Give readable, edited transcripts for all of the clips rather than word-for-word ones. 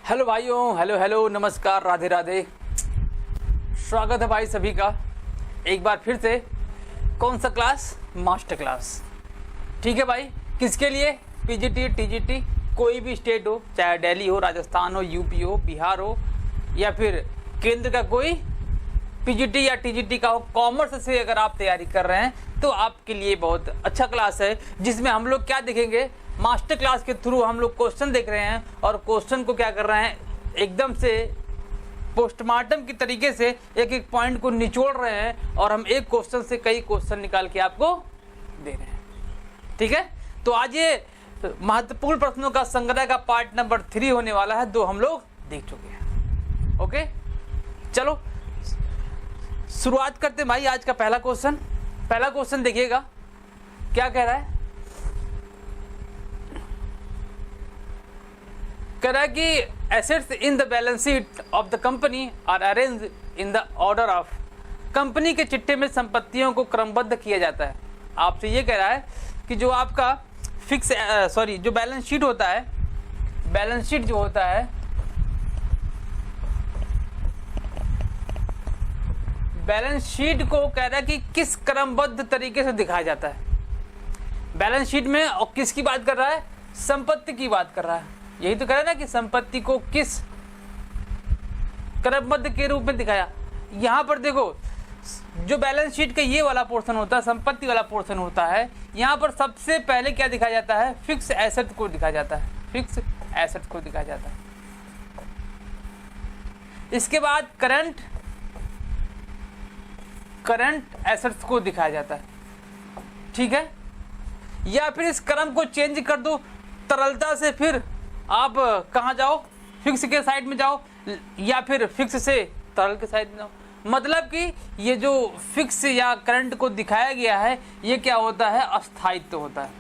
Hello भाइयों, hello hello, नमस्कार, राधे राधे। स्वागत है भाई सभी का एक बार फिर से। कौन सा क्लास? Master class. ठीक है भाई, किसके लिए? पीजीटी, टीजीटी, कोई भी स्टेट हो, चाहे दिल्ली हो, राजस्थान हो, यूपी हो, बिहार हो, या फिर केंद्र का कोई पीजीटी या टीजीटी का हो, कॉमर्स से अगर आप तैयारी कर रहे हैं तो आपके लिए बहुत अच्छा क्लास है, जिसमें हम लोग क्या देखेंगे, मास्टर क्लास के थ्रू हम लोग क्वेश्चन देख रहे हैं और क्वेश्चन को क्या कर रहे हैं, एकदम से पोस्टमार्टम की तरीके से एक एक पॉइंट को निचोड़ रहे हैं और हम एक क्वेश्चन से कई क्वेश्चन निकाल के आपको दे रहे हैं। ठीक है, तो आज ये महत्वपूर्ण प्रश्नों का संग्रह का पार्ट नंबर 3 होने वाला है, 2 हम लोग देख चुके हैं। ओके, चलो शुरुआत करते हैं भाई। आज का पहला क्वेश्चन देखिएगा क्या कह रहा है। कह रहा है कि assets in the balance sheet of the company are arrange in the order of. Company के चिट्ठे में संपत्तियों को क्रमबद्ध किया जाता है। आपसे ये कह रहा है कि जो आपका जो बैलेंस शीट होता है, बैलेंस शीट जो होता है, बैलेंस शीट को कह रहा है कि किस क्रमबद्ध तरीके से दिखाया जाता है बैलेंस शीट में। और किसकी बात कर रहा है? संपत्ति की बात कर रहा है। यही तो कह रहा है ना कि संपत्ति को किस क्रमबद्ध के रूप में दिखाया। यहां पर देखो, जो बैलेंस शीट का ये वाला पोर्शन होता है, संपत्ति वाला पोर्शन होता है, यहां पर सबसे पहले क्या दिखाया जाता है? फिक्स एसेट को दिखाया जाता है। फिक्स एसेट को दिखाया जाता है। इसके बाद करंट एसेट्स को दिखाया जाता है। ठीक है, या फिर इस क्रम को चेंज कर दो तरलता से, फिर आप कहाँ जाओ? फिक्स के साइड में जाओ, या फिर फिक्स से तरल के साइड में जाओ। मतलब कि ये जो फिक्स या करंट को दिखाया गया है, ये क्या होता है? अस्थायित्व होता है।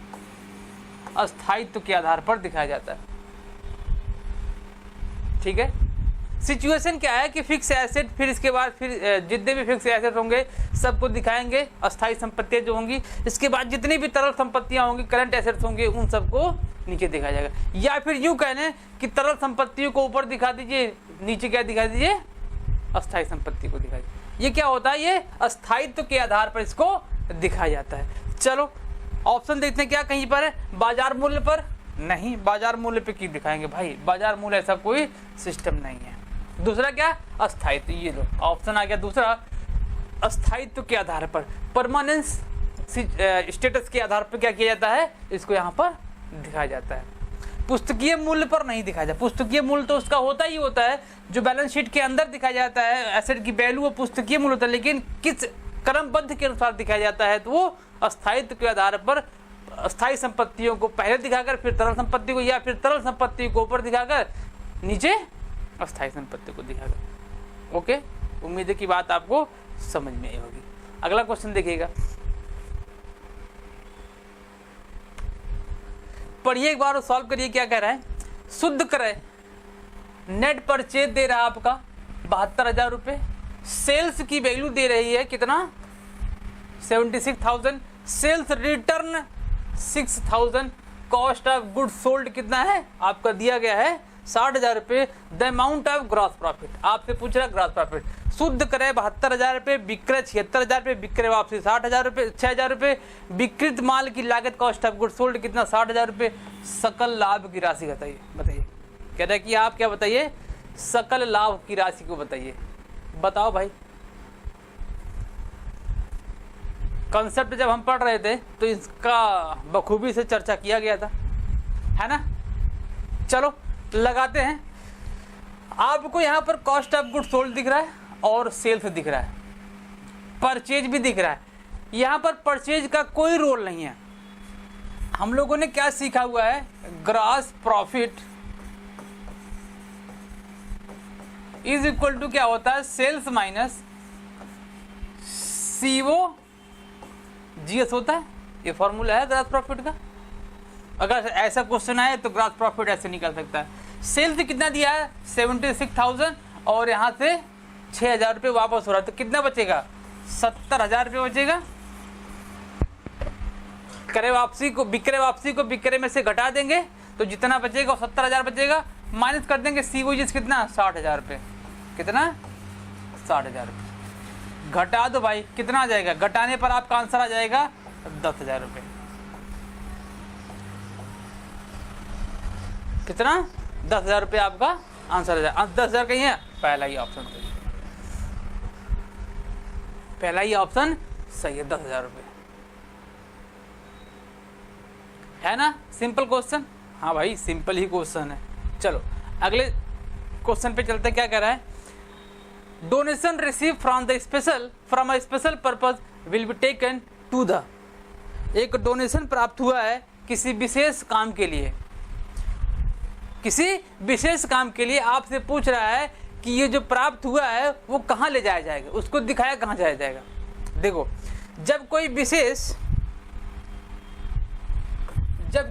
अस्थायित्व के आधार पर दिखाया जाता है। ठीक है, सिचुएशन क्या है कि फिक्स एसेट, फिर इसके बाद फिर जितने भी फिक्स एसेट होंगे सबको दिखाएंगे, अस्थायी संपत्तियां जो होंगी। इसके बाद जितनी भी तरल संपत्तियां होंगी, करंट एसेट्स होंगे, उन सबको नीचे दिखाया जाएगा। या फिर यूं कहने कि तरल संपत्तियों को ऊपर दिखा दीजिए, नीचे क्या दिखा दीजिए? अस्थायी संपत्ति को दिखा दीजिए। ये क्या होता है? ये अस्थायित्व के आधार पर इसको दिखाया जाता है। चलो ऑप्शन देखते हैं क्या कहीं पर है। बाजार मूल्य पर नहीं, बाजार मूल्य पे क्यों दिखाएंगे भाई? बाजार मूल्य ऐसा कोई सिस्टम नहीं है। दूसरा क्या? अस्थायित्व। ये लो ऑप्शन आ गया दूसरा, अस्थायित्व के आधार पर, परमानेंस स्टेटस के आधार पर क्या किया जाता है? इसको यहाँ पर दिखाया जाता है। पुस्तकीय मूल्य पर नहीं दिखाया जाता। पुस्तकीय मूल्य तो उसका होता ही होता है, जो बैलेंस शीट के अंदर दिखाया जाता है, एसेट की वैल्यू वो पुस्तकीय मूल्य होता है, लेकिन किस क्रमबद्ध के अनुसार दिखाया जाता है? तो वो अस्थायित्व के आधार पर अस्थायी संपत्तियों को पहले दिखाकर फिर तरल संपत्ति को, या फिर तरल संपत्ति को ऊपर दिखाकर नीचे अस्थायी संपत्ति को दिखाकर। ओके, उम्मीद है कि बात आपको समझ में आई होगी। अगला क्वेश्चन देखिएगा, पढ़िए एक बार और सॉल्व करिए। क्या कह रहा है? शुद्ध क्रय नेट परचेज दे रहा है आपका 72,000 रुपये। सेल्स की वैल्यू दे रही है कितना? 76,000। Sales return 6,000। Cost of good sold कितना है? आपका दिया गया है 60,000 रुपये। The amount of gross profit, आपसे पूछ रहा है ग्रॉस प्रॉफिट। शुद्ध क्रय 72,000 रुपये, विक्रय 76,000 रुपये, विक्रय वापसी 60,000 रुपये, 6,000 रुपये। विकृत माल की लागत कॉस्ट ऑफ गुड सोल्ड कितना? 60,000 रुपये। सकल लाभ की राशि बताइए। कह रहा है कि आप क्या बताइए? सकल लाभ की राशि को बताइए। बताओ भाई। कॉन्सेप्ट जब हम पढ़ रहे थे तो इसका बखूबी से चर्चा किया गया था, है ना? चलो लगाते हैं। आपको यहाँ पर कॉस्ट ऑफ गुड सोल्ड दिख रहा है और सेल्स दिख रहा है, परचेज भी दिख रहा है। यहाँ पर परचेज का कोई रोल नहीं है। हम लोगों ने क्या सीखा हुआ है? Gross profit is equal to क्या होता है? सेल्स माइनस सीओ जीएस होता है। ये फॉर्मूला है ग्रॉस प्रॉफिट का। अगर ऐसा क्वेश्चन आए तो ग्रॉस प्रॉफिट ऐसे निकल सकता है। सेल्स कितना दिया है? 76,000 और यहाँ से 6,000 रुपये वापस हो रहा है, तो कितना बचेगा? 70,000 रुपये बचेगा। विक्रय वापसी को विक्रय में से घटा देंगे तो जितना बचेगा वो 70,000 बचेगा। माइनस कर देंगे COGS कितना 60,000 रुपये, कितना 60,000 रुपये। घटा दो भाई, कितना आ जाएगा, घटाने पर आपका आंसर आ जाएगा 10,000 रुपये। कितना 10,000 रुपये आपका आंसर आ जाएगा। 10,000 कहीं है, पहला ही ऑप्शन सही है, पहला ही ऑप्शन सही है, 10,000 रुपये है ना। सिंपल क्वेश्चन, हाँ भाई सिंपल ही क्वेश्चन है। चलो अगले क्वेश्चन पे चलते हैं, क्या कह रहा है, donation receive from a special purpose will be taken to the, एक डोनेशन प्राप्त हुआ है किसी विशेष काम के लिए, किसी विशेष काम के लिए आपसे पूछ रहा है कि ये जो प्राप्त हुआ है वो कहाँ ले जाया जाएगा, उसको दिखाया कहाँ जाया जाएगा। देखो जब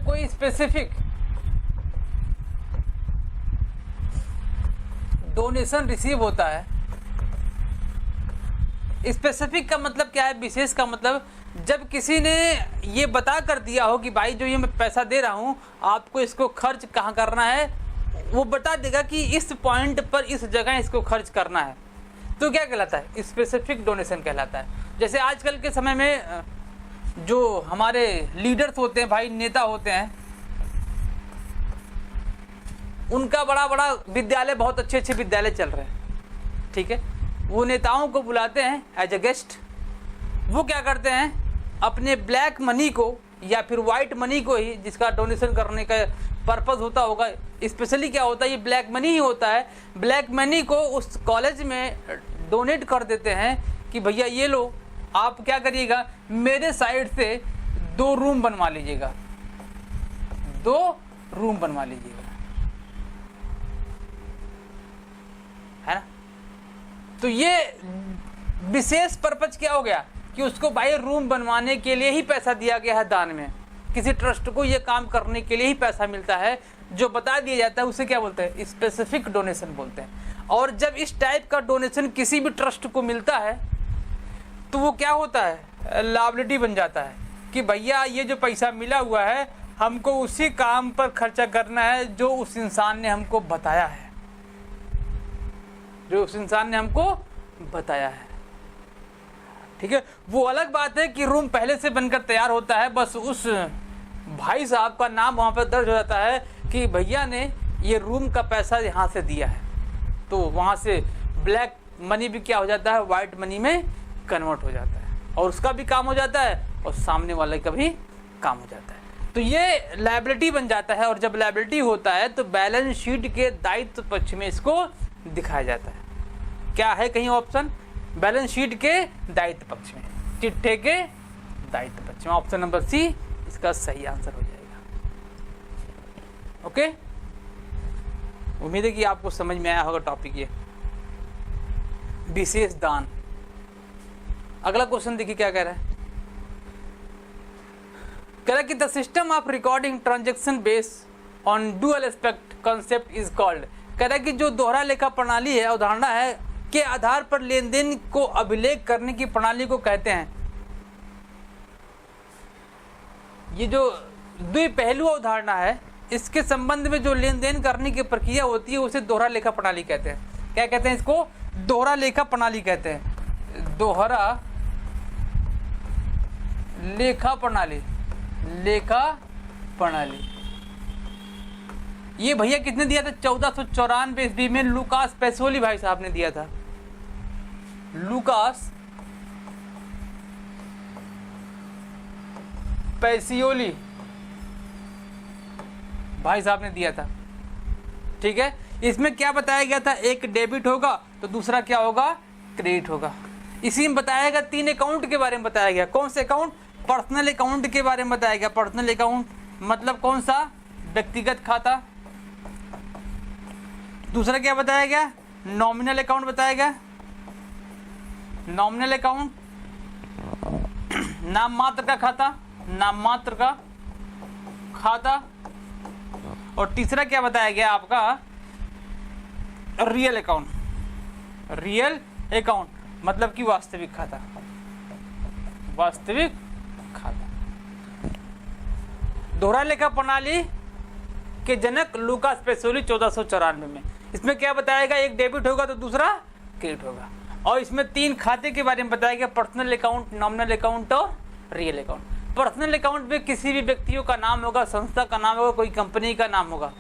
कोई स्पेसिफिक डोनेशन रिसीव होता है, स्पेसिफिक का मतलब क्या है, विशेष का मतलब जब किसी ने ये बता कर दिया हो कि भाई जो ये मैं पैसा दे रहा हूँ आपको इसको खर्च कहाँ करना है, वो बता देगा कि इस पॉइंट पर इस जगह इसको खर्च करना है, तो क्या कहलाता है, स्पेसिफिक डोनेशन कहलाता है। जैसे आजकल के समय में जो हमारे लीडर्स होते हैं भाई, नेता होते हैं, उनका बड़ा बड़ा विद्यालय, बहुत अच्छे अच्छे विद्यालय चल रहे हैं, ठीक है, वो नेताओं को बुलाते हैं एज ए गेस्ट। वो क्या करते हैं, अपने ब्लैक मनी को या फिर वाइट मनी को ही, जिसका डोनेशन करने का पर्पस होता होगा, स्पेशली क्या होता है, ये ब्लैक मनी ही होता है, ब्लैक मनी को उस कॉलेज में डोनेट कर देते हैं कि भैया ये लो, आप क्या करिएगा, मेरे साइड से 2 रूम बनवा लीजिएगा, 2 रूम बनवा लीजिएगा, है ना। तो ये विशेष पर्पज क्या हो गया कि उसको भाई रूम बनवाने के लिए ही पैसा दिया गया है दान में, किसी ट्रस्ट को ये काम करने के लिए ही पैसा मिलता है, जो बता दिया जाता है उसे क्या बोलते हैं, स्पेसिफिक डोनेशन बोलते हैं। और जब इस टाइप का डोनेशन किसी भी ट्रस्ट को मिलता है तो वो क्या होता है, लायबिलिटी बन जाता है कि भैया ये जो पैसा मिला हुआ है हमको उसी काम पर खर्चा करना है जो उस इंसान ने हमको बताया है, जो उस इंसान ने हमको बताया है, ठीक है। वो अलग बात है कि रूम पहले से बनकर तैयार होता है, बस उस भाई साहब का नाम वहाँ पर दर्ज हो जाता है कि भैया ने ये रूम का पैसा यहाँ से दिया है, तो वहाँ से ब्लैक मनी भी क्या हो जाता है, वाइट मनी में कन्वर्ट हो जाता है, और उसका भी काम हो जाता है और सामने वाले का भी काम हो जाता है। तो ये लायबिलिटी बन जाता है, और जब लायबिलिटी होता है तो बैलेंस शीट के दायित्व पक्ष में इसको दिखाया जाता है। क्या है कहीं ऑप्शन, बैलेंस शीट के दायित्व पक्ष में, चिट्ठे के दायित्व पक्ष में, ऑप्शन नंबर सी इसका सही आंसर हो जाएगा। ओके, उम्मीद है कि आपको समझ में आया होगा टॉपिक ये विशेष दान। अगला क्वेश्चन देखिए क्या कह रहा है, कह रहा है कि the system of recording transaction base on dual aspect concept is called, कह रहा है कि जो दोहरा लेखा प्रणाली है, अवधारणा है के आधार पर लेन देन को अभिलेख करने की प्रणाली को कहते हैं। ये जो द्विपहलू अवधारणा है, इसके संबंध में जो लेन देन करने की प्रक्रिया होती है उसे दोहरा लेखा प्रणाली कहते हैं। क्या कहते हैं इसको, दोहरा लेखा प्रणाली कहते हैं, दोहरा लेखा प्रणाली, लेखा प्रणाली। ये भैया किसने दिया था, 1494 ईस्वी में लुकास पैसोली भाई साहब ने दिया था, लुकास पैसियोली भाई साहब ने दिया था, ठीक है। इसमें क्या बताया गया था, एक डेबिट होगा तो दूसरा क्या होगा, क्रेडिट होगा। इसी में बताया गया 3 अकाउंट के बारे में बताया गया। कौन से अकाउंट, पर्सनल अकाउंट के बारे में बताया गया। पर्सनल अकाउंट मतलब कौन सा, व्यक्तिगत खाता। दूसरा क्या बताया गया, नॉमिनल अकाउंट बताया गया, नॉमिनल अकाउंट नाम मात्र का खाता, नाम मात्र का खाता। और तीसरा क्या बताया गया आपका, रियल अकाउंट, रियल अकाउंट मतलब कि वास्तविक खाता, वास्तविक खाता। दोहरा लेखा प्रणाली के जनक लूकास पेसोली 1494 में। इसमें क्या बताएगा, एक डेबिट होगा तो दूसरा क्रेडिट होगा, और इसमें 3 खाते के बारे में बताया गया, पर्सनल अकाउंट, नॉमिनल अकाउंट और रियल अकाउंट। पर्सनल अकाउंट में किसी भी व्यक्तियों का नाम होगा, संस्था का नाम होगा, कोई कंपनी का नाम होगा,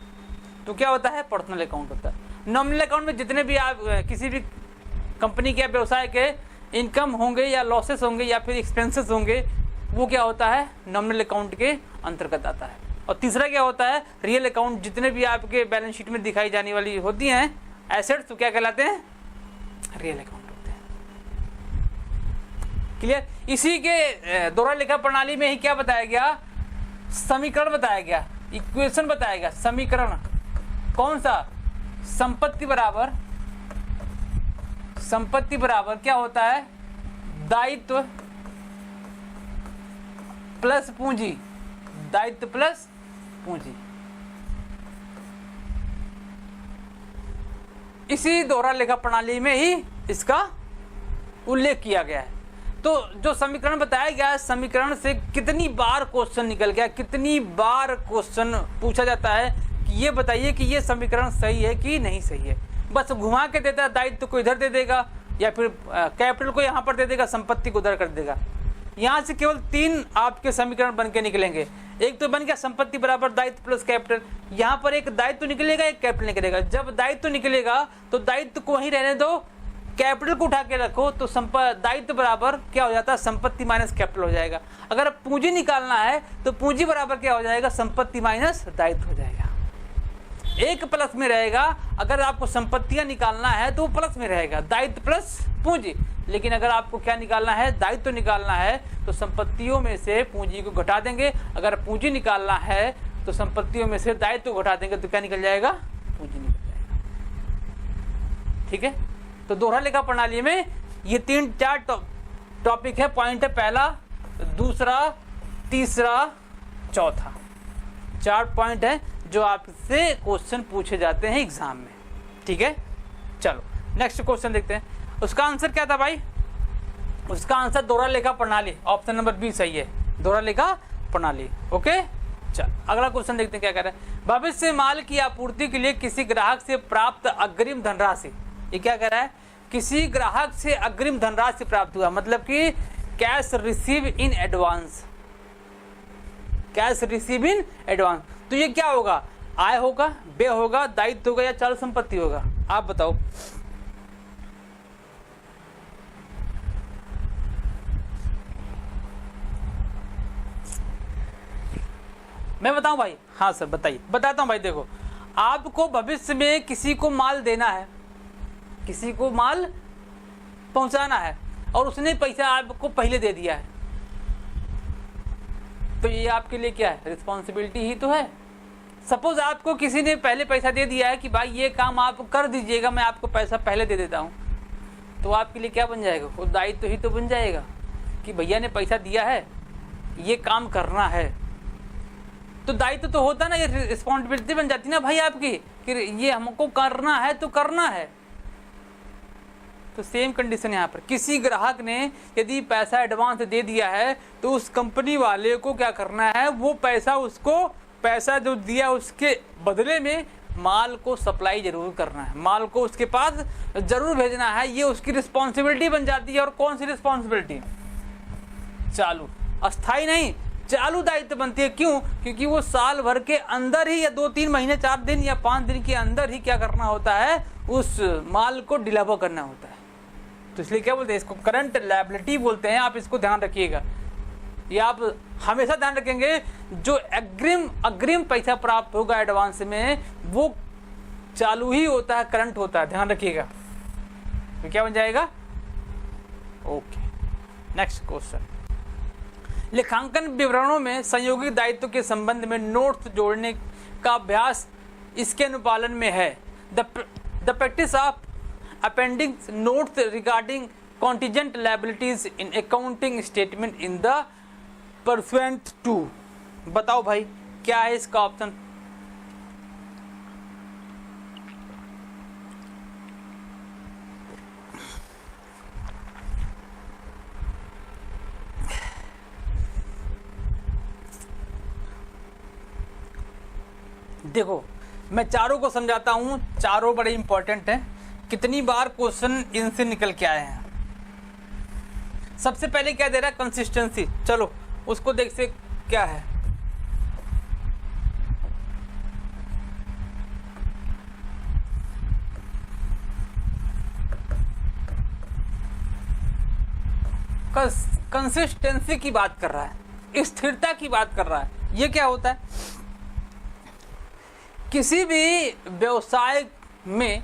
तो क्या होता है, पर्सनल अकाउंट होता है। नॉमिनल अकाउंट में जितने भी आप किसी भी कंपनी के व्यवसाय के इनकम होंगे या लॉसेस होंगे या फिर एक्सपेंसेस होंगे, वो क्या होता है, नॉमिनल अकाउंट के अंतर्गत आता है। और तीसरा क्या होता है, रियल अकाउंट, जितने भी आपके बैलेंस शीट में दिखाई जाने वाली होती हैं एसेट्स, तो क्या कहलाते हैं, रियल अकाउंट होते हैं। क्लियर। इसी के दोहरा लेखा प्रणाली में ही क्या बताया गया, समीकरण बताया गया, इक्वेशन बताया गया। समीकरण कौन सा, संपत्ति बराबर क्या होता है, दायित्व प्लस पूंजी, दायित्व प्लस पूंजी। इसी दोहरा लेखा प्रणाली में ही इसका उल्लेख किया गया है। तो जो समीकरण बताया गया है, समीकरण से कितनी बार क्वेश्चन निकल गया, कितनी बार क्वेश्चन पूछा जाता है कि ये बताइए कि ये समीकरण सही है कि नहीं सही है। बस घुमा के देता है, दायित्व को इधर दे देगा या फिर कैपिटल को यहाँ पर दे देगा, संपत्ति को उधर कर देगा। यहाँ से केवल 3 आपके समीकरण बन के निकलेंगे। एक तो बन गया संपत्ति बराबर दायित्व प्लस कैपिटल, यहाँ पर एक दायित्व निकलेगा, एक कैपिटल निकलेगा। जब दायित्व निकलेगा तो दायित्व को वहीं रहने दो, कैपिटल को उठा के रखो, तो दायित्व बराबर क्या हो जाता है, संपत्ति माइनस कैपिटल हो जाएगा। अगर पूंजी निकालना है तो पूंजी बराबर क्या हो जाएगा, संपत्ति माइनस दायित्व हो जाएगा। एक प्लस में रहेगा, अगर आपको संपत्तियां निकालना है तो प्लस में रहेगा, दायित्व प्लस पूंजी। लेकिन अगर आपको क्या निकालना है, दायित्व निकालना है, तो संपत्तियों में से पूंजी को घटा देंगे। अगर पूंजी निकालना है तो संपत्तियों में से दायित्व को घटा देंगे, तो क्या निकल जाएगा, पूंजी निकल जाएगा। ठीक है। तो दोहरा लेखा प्रणाली में ये 3-4 टॉपिक है, पॉइंट है, पहला, दूसरा, तीसरा, चौथा। 4 पॉइंट है जो आपसे क्वेश्चन पूछे जाते हैं एग्जाम में। ठीक है। चलो नेक्स्ट क्वेश्चन देखते हैं। उसका आंसर क्या था भाई, उसका आंसर दोहरा लेखा प्रणाली, ऑप्शन नंबर बी सही है, दोहरा लेखा प्रणाली। ओके। चल अगला क्वेश्चन देखते हैं क्या कह रहा है। भविष्य माल की आपूर्ति के लिए किसी ग्राहक से प्राप्त अग्रिम धनराशि, ये क्या कह रहा है, किसी ग्राहक से अग्रिम धनराशि प्राप्त हुआ, मतलब कि cash receive in advance, cash receive in advance. तो ये क्या होगा, आय होगा, व्यय होगा, दायित्व होगा या चालू संपत्ति होगा, आप बताओ। मैं बताऊं भाई, हाँ सर बताइए, बताता हूं भाई। देखो, आपको भविष्य में किसी को माल देना है, किसी को माल पहुंचाना है, और उसने पैसा आपको पहले दे दिया है, तो ये आपके लिए क्या है, रिस्पॉन्सिबिलिटी ही तो है। सपोज आपको किसी ने पहले पैसा दे दिया है कि भाई ये काम आप कर दीजिएगा, मैं आपको पैसा पहले दे देता हूँ, तो आपके लिए क्या बन जाएगा, वो दायित्व ही तो बन जाएगा कि भैया ने पैसा दिया है, ये काम करना है। तो दायित्व तो होता ना, ये रिस्पॉन्सिबिलिटी बन जाती ना भाई आपकी कि ये हमको करना है तो करना है। तो सेम कंडीशन यहाँ पर, किसी ग्राहक ने यदि पैसा एडवांस दे दिया है तो उस कंपनी वाले को क्या करना है, वो पैसा, उसको पैसा जो दिया उसके बदले में माल को सप्लाई जरूर करना है, माल को उसके पास जरूर भेजना है, ये उसकी रिस्पॉन्सिबिलिटी बन जाती है। और कौन सी रिस्पॉन्सिबिलिटी, चालू, अस्थाई नहीं, चालू दायित्व बनती है। क्यों, क्योंकि वो साल भर के अंदर ही या 2-3 महीने, 4 दिन या 5 दिन के अंदर ही क्या करना होता है, उस माल को डिलीवर करना होता है। तो इसलिए क्या बोलते हैं, इसको करंट लायबिलिटी बोलते हैं। आप इसको ध्यान रखिएगा, ये आप हमेशा ध्यान रखेंगे। जो अग्रिम पैसा प्राप्त होगा एडवांस में, वो चालू ही होता है, करंट होता है, ध्यान रखिएगा। तो क्या बन जाएगा, ओके। नेक्स्ट क्वेश्चन, लेखांकन विवरणों में संयोगी दायित्व के संबंध में नोट्स जोड़ने का अभ्यास इसके अनुपालन में है। The practice of appending notes regarding contingent liabilities in accounting statement in the pursuant to. बताओ भाई क्या है इसका ऑप्शन। देखो मैं चारों को समझाता हूँ, चारों बड़े इंपॉर्टेंट हैं। कितनी बार क्वेश्चन इनसे निकल के आए हैं। सबसे पहले क्या दे रहा है, कंसिस्टेंसी। चलो उसको देख से क्या है। कंसिस्टेंसी की बात कर रहा है, स्थिरता की बात कर रहा है। ये क्या होता है, किसी भी व्यवसाय में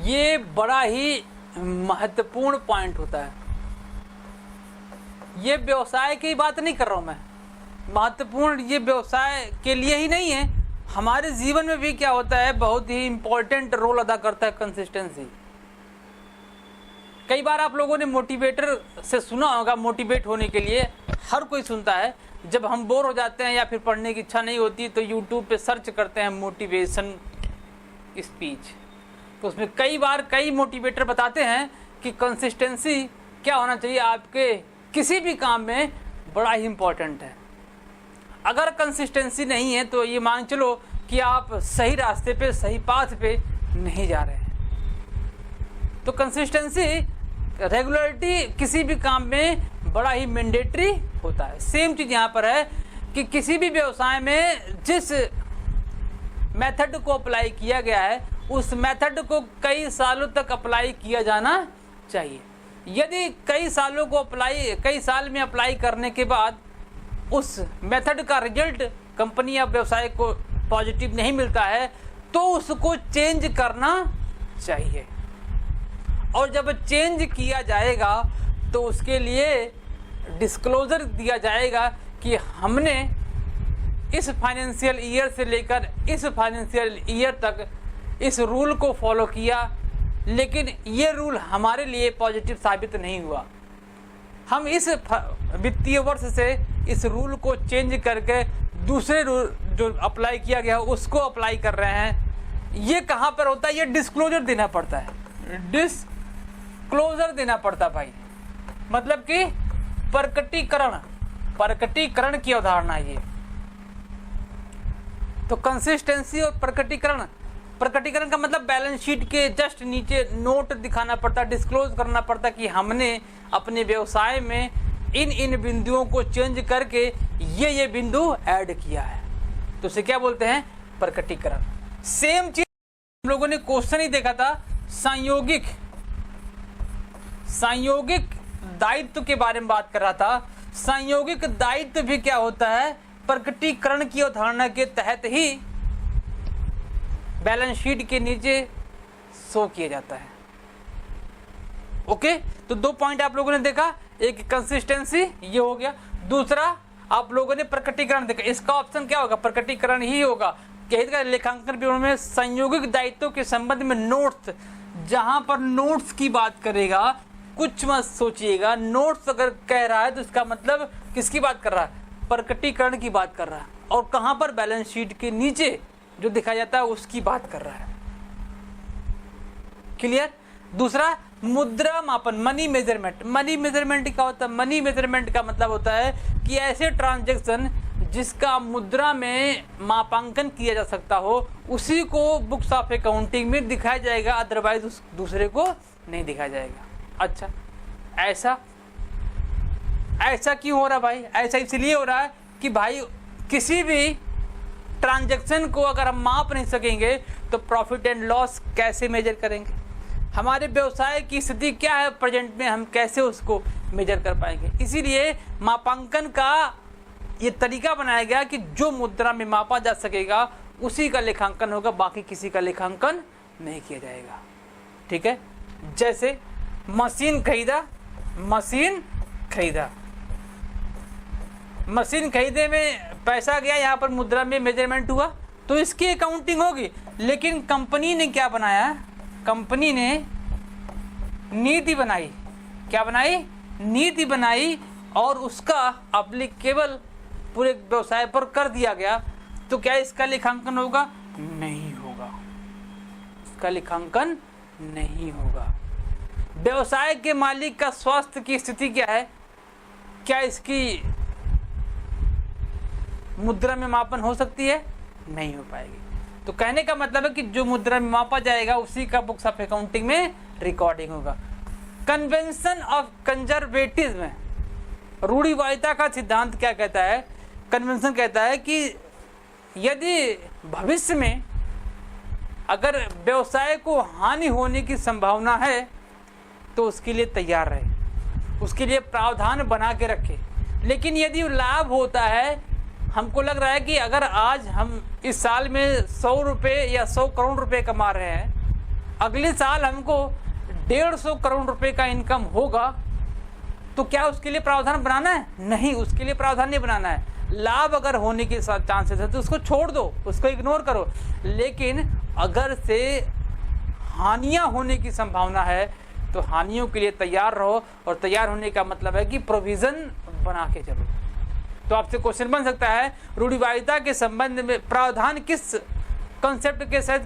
ये बड़ा ही महत्वपूर्ण पॉइंट होता है। ये व्यवसाय की बात नहीं कर रहा हूं मैं, महत्वपूर्ण ये व्यवसाय के लिए ही नहीं है, हमारे जीवन में भी क्या होता है, बहुत ही इंपॉर्टेंट रोल अदा करता है कंसिस्टेंसी। कई बार आप लोगों ने मोटिवेटर से सुना होगा, मोटिवेट होने के लिए हर कोई सुनता है। जब हम बोर हो जाते हैं या फिर पढ़ने की इच्छा नहीं होती तो यूट्यूब पे सर्च करते हैं मोटिवेशन स्पीच, तो उसमें कई बार कई मोटिवेटर बताते हैं कि कंसिस्टेंसी क्या होना चाहिए आपके किसी भी काम में, बड़ा ही इम्पोर्टेंट है। अगर कंसिस्टेंसी नहीं है तो ये मान चलो कि आप सही रास्ते पे, सही पाथ पे नहीं जा रहे हैं। तो कंसिस्टेंसी, रेगुलरिटी किसी भी काम में बड़ा ही मैंडेटरी होता है। सेम चीज़ यहाँ पर है कि किसी भी व्यवसाय में जिस मेथड को अप्लाई किया गया है उस मेथड को कई सालों तक अप्लाई किया जाना चाहिए। यदि कई साल में अप्लाई करने के बाद उस मेथड का रिजल्ट कंपनी या व्यवसाय को पॉजिटिव नहीं मिलता है तो उसको चेंज करना चाहिए। और जब चेंज किया जाएगा तो उसके लिए डिस्क्लोजर दिया जाएगा कि हमने इस फाइनेंशियल ईयर से लेकर इस फाइनेंशियल ईयर तक इस रूल को फॉलो किया, लेकिन ये रूल हमारे लिए पॉजिटिव साबित नहीं हुआ। हम इस वित्तीय वर्ष से इस रूल को चेंज करके दूसरे रूल जो अप्लाई किया गया उसको अप्लाई कर रहे हैं। ये कहाँ पर होता है, ये डिस्क्लोजर देना पड़ता है, डिस्क्लोजर देना पड़ता भाई। मतलब कि प्रकटीकरण की अवधारणा है ये। तो कंसिस्टेंसी और प्रकटीकरण का मतलब बैलेंस शीट के जस्ट नीचे नोट दिखाना पड़ता, डिस्क्लोज करना पड़ता कि हमने अपने व्यवसाय में इन बिंदुओं को चेंज करके ये बिंदु ऐड किया है। तो उसे क्या बोलते हैं, प्रकटीकरण। सेम चीज हम लोगों ने क्वेश्चन ही देखा था, संयोगिक दायित्व के बारे में बात कर रहा था। संयोगिक दायित्व भी क्या होता है, प्रकटीकरण की अवधारणा के तहत ही बैलेंस शीट के नीचे शो किया जाता है। ओके, तो दो पॉइंट आप लोगों ने देखा, एक कंसिस्टेंसी ये हो गया, दूसरा आप लोगों ने प्रकटीकरण देखा। इसका ऑप्शन क्या होगा, प्रकटीकरण ही होगा। कहते लेखांकन विवरण में संयोगिक दायित्वों के संबंध में नोट्स, जहां पर नोट्स की बात करेगा कुछ मत सोचिएगा, नोट्स अगर कह रहा है तो इसका मतलब किसकी बात कर रहा है, प्रकटीकरण की बात कर रहा है। और कहां पर, बैलेंस शीट के नीचे जो दिखाया जाता है उसकी बात कर रहा है। क्लियर। दूसरा, मुद्रा मापन, मनी मेजरमेंट। मनी मेजरमेंट क्या होता है, मनी मेजरमेंट का मतलब होता है कि ऐसे ट्रांजैक्शन जिसका मुद्रा में मापांकन किया जा सकता हो उसी को बुक्स ऑफ अकाउंटिंग में दिखाया जाएगा, अदरवाइज उस दूसरे को नहीं दिखाया जाएगा। अच्छा, ऐसा क्यों हो रहा भाई, ऐसा इसलिए हो रहा है कि भाई किसी भी ट्रांजैक्शन को अगर हम माप नहीं सकेंगे तो प्रॉफिट एंड लॉस कैसे मेजर करेंगे, हमारे व्यवसाय की स्थिति क्या है प्रेजेंट में, हम कैसे उसको मेजर कर पाएंगे। इसीलिए मापांकन का ये तरीका बनाया गया कि जो मुद्रा में मापा जा सकेगा उसी का लेखांकन होगा, बाकी किसी का लेखांकन नहीं किया जाएगा। ठीक है, जैसे मशीन खरीदे में पैसा गया, यहाँ पर मुद्रा में मेजरमेंट हुआ तो इसकी अकाउंटिंग होगी। लेकिन कंपनी ने क्या बनाया, कंपनी ने नीति बनाई, क्या बनाई, नीति बनाई और उसका एप्लीकेबल पूरे व्यवसाय पर कर दिया गया, तो क्या इसका लेखांकन होगा, नहीं होगा, इसका लेखांकन नहीं होगा। व्यवसाय के मालिक का स्वास्थ्य की स्थिति क्या है, क्या इसकी मुद्रा में मापन हो सकती है, नहीं हो पाएगी। तो कहने का मतलब है कि जो मुद्रा में मापा जाएगा उसी का बुक्स ऑफ अकाउंटिंग में रिकॉर्डिंग होगा। कन्वेंशन ऑफ कंजर्वेटिज्म, रूढ़िवादिता का सिद्धांत क्या कहता है? कन्वेंशन कहता है कि यदि भविष्य में अगर व्यवसाय को हानि होने की संभावना है तो उसके लिए तैयार रहे, उसके लिए प्रावधान बना के रखे। लेकिन यदि लाभ होता है, हमको लग रहा है कि अगर आज हम इस साल में 100 रुपये या 100 करोड़ रुपए कमा रहे हैं, अगले साल हमको 150 करोड़ रुपए का इनकम होगा, तो क्या उसके लिए प्रावधान बनाना है? नहीं, उसके लिए प्रावधान नहीं बनाना है। लाभ अगर होने के चांसेस है तो उसको छोड़ दो, उसको इग्नोर करो। लेकिन अगर से हानियां होने की संभावना है तो हानियों के लिए तैयार रहो, और तैयार होने का मतलब है कि प्रोविजन बना के चलो। तो आपसे क्वेश्चन बन सकता है, रूढ़िवादिता के संबंध में प्रावधान किस कॉन्सेप्ट के साथ,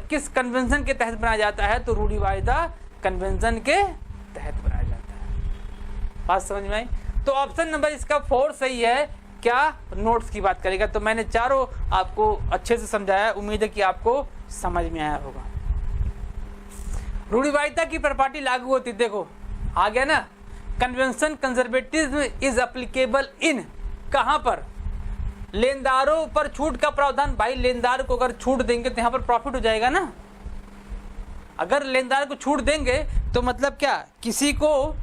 किस कन्वेंशन के तहत बनाया जाता है? तो रूढ़िवादिता कन्वेंशन के तहत बनाया जाता है। बात समझ में आई? तो ऑप्शन नंबर इसका 4 सही है। क्या? नोट्स की बात करेगा। तो मैंने चारों आपको अच्छे से समझाया, उम्मीद है कि आपको समझ में आया होगा। रूढ़िवादिता की प्रॉपर्टी लागू होती, देखो आ गया ना, convention conservatism is applicable in, कहां पर? लेनदारों पर छूट का प्रावधान। भाई लेनदार को अगर छूट देंगे तो यहां पर प्रॉफिट हो जाएगा ना। अगर लेनदार को छूट देंगे तो मतलब क्या, किसी को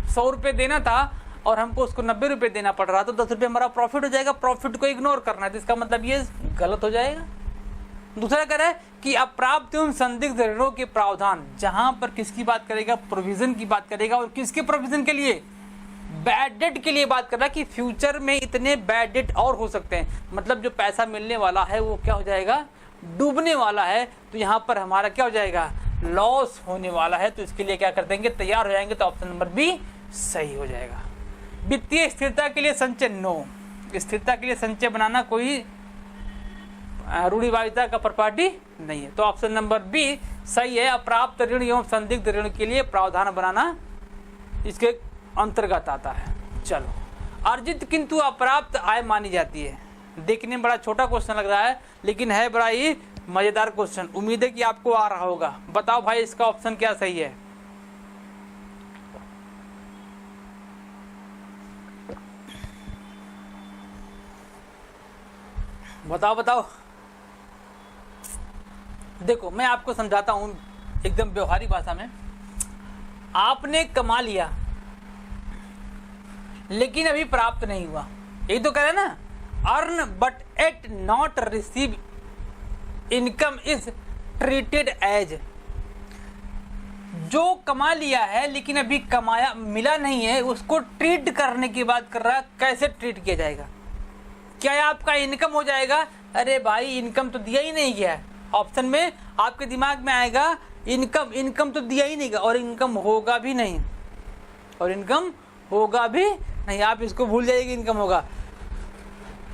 100 रुपये देना था और हमको उसको 90 रुपये देना पड़ रहा, तो 10 रुपये हमारा प्रॉफिट हो जाएगा। प्रॉफिट को इग्नोर करना है तो इसका मतलब ये गलत हो जाएगा। दूसरा कह रहा है कि अप्राप्त एवं संदिग्ध ऋणों के प्रावधान, जहां पर किसकी बात करेगा? प्रोविजन की बात करेगा। और किसके प्रोविजन के लिए? बैड डेट के लिए बात कर रहा है कि फ्यूचर में इतने बैड डेट और हो सकते हैं, मतलब जो पैसा मिलने वाला है वो क्या हो जाएगा? डूबने वाला है। तो यहाँ पर हमारा क्या हो जाएगा? लॉस होने वाला है। तो इसके लिए क्या कर देंगे? तैयार हो जाएंगे। तो ऑप्शन नंबर बी सही हो जाएगा। वित्तीय स्थिरता के लिए संचय, नो, स्थिरता के लिए संचय बनाना कोई रूढ़िवादिता का प्रॉपर्टी नहीं है। तो ऑप्शन नंबर बी सही है। अप्राप्त ऋण एवं संदिग्ध ऋण के लिए प्रावधान बनाना इसके अंतर्गत आता है। चलो, अर्जित किंतु अप्राप्त आय मानी जाती है। देखने में बड़ा छोटा क्वेश्चन लग रहा है, लेकिन है बड़ा ही मजेदार क्वेश्चन। उम्मीद है कि आपको आ रहा होगा। बताओ भाई इसका ऑप्शन क्या सही है? बताओ बताओ। देखो मैं आपको समझाता हूं एकदम व्यवहारिक भाषा में। आपने कमा लिया लेकिन अभी प्राप्त नहीं हुआ, यही तो कह रहे ना। Earn but yet not receive income is treated as, जो कमा लिया है लेकिन अभी कमाया मिला नहीं है, उसको ट्रीट करने की बात कर रहा है। कैसे ट्रीट किया जाएगा? क्या आपका इनकम हो जाएगा? अरे भाई इनकम तो दिया ही नहीं गया है। ऑप्शन में आपके दिमाग में आएगा इनकम, इनकम तो दिया ही नहीं गया, और इनकम होगा भी नहीं, और इनकम होगा भी नहीं। आप इसको भूल जाइए, इनकम होगा।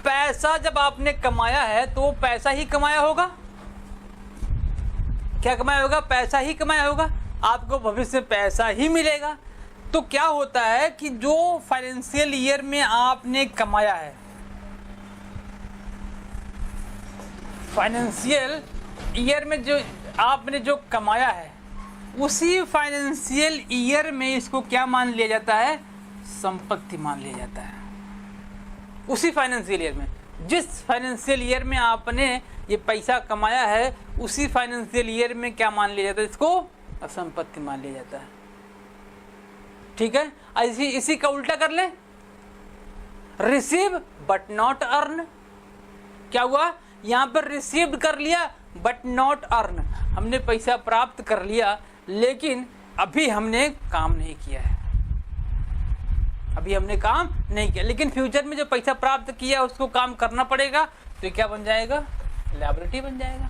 पैसा जब आपने कमाया है तो वो पैसा ही कमाया होगा। क्या कमाया होगा? पैसा ही कमाया होगा। आपको भविष्य में पैसा ही मिलेगा। तो क्या होता है कि जो फाइनेंशियल ईयर में आपने कमाया है, फाइनेंशियल ईयर में जो आपने जो कमाया है, उसी फाइनेंशियल ईयर में इसको क्या मान लिया जाता है? संपत्ति मान लिया जाता है। उसी फाइनेंशियल ईयर में, जिस फाइनेंशियल ईयर में आपने ये पैसा कमाया है, उसी फाइनेंशियल ईयर में क्या मान लिया जाता है? इसको संपत्ति मान लिया जाता है। ठीक है, इसी का उल्टा कर ले, रिसीव बट नॉट अर्न। क्या हुआ? यहाँ पर रिसीव्ड कर लिया बट नॉट अर्न, हमने पैसा प्राप्त कर लिया लेकिन अभी हमने काम नहीं किया है, अभी हमने काम नहीं किया, लेकिन फ्यूचर में जो पैसा प्राप्त किया उसको काम करना पड़ेगा। तो क्या बन जाएगा? लायबिलिटी बन जाएगा।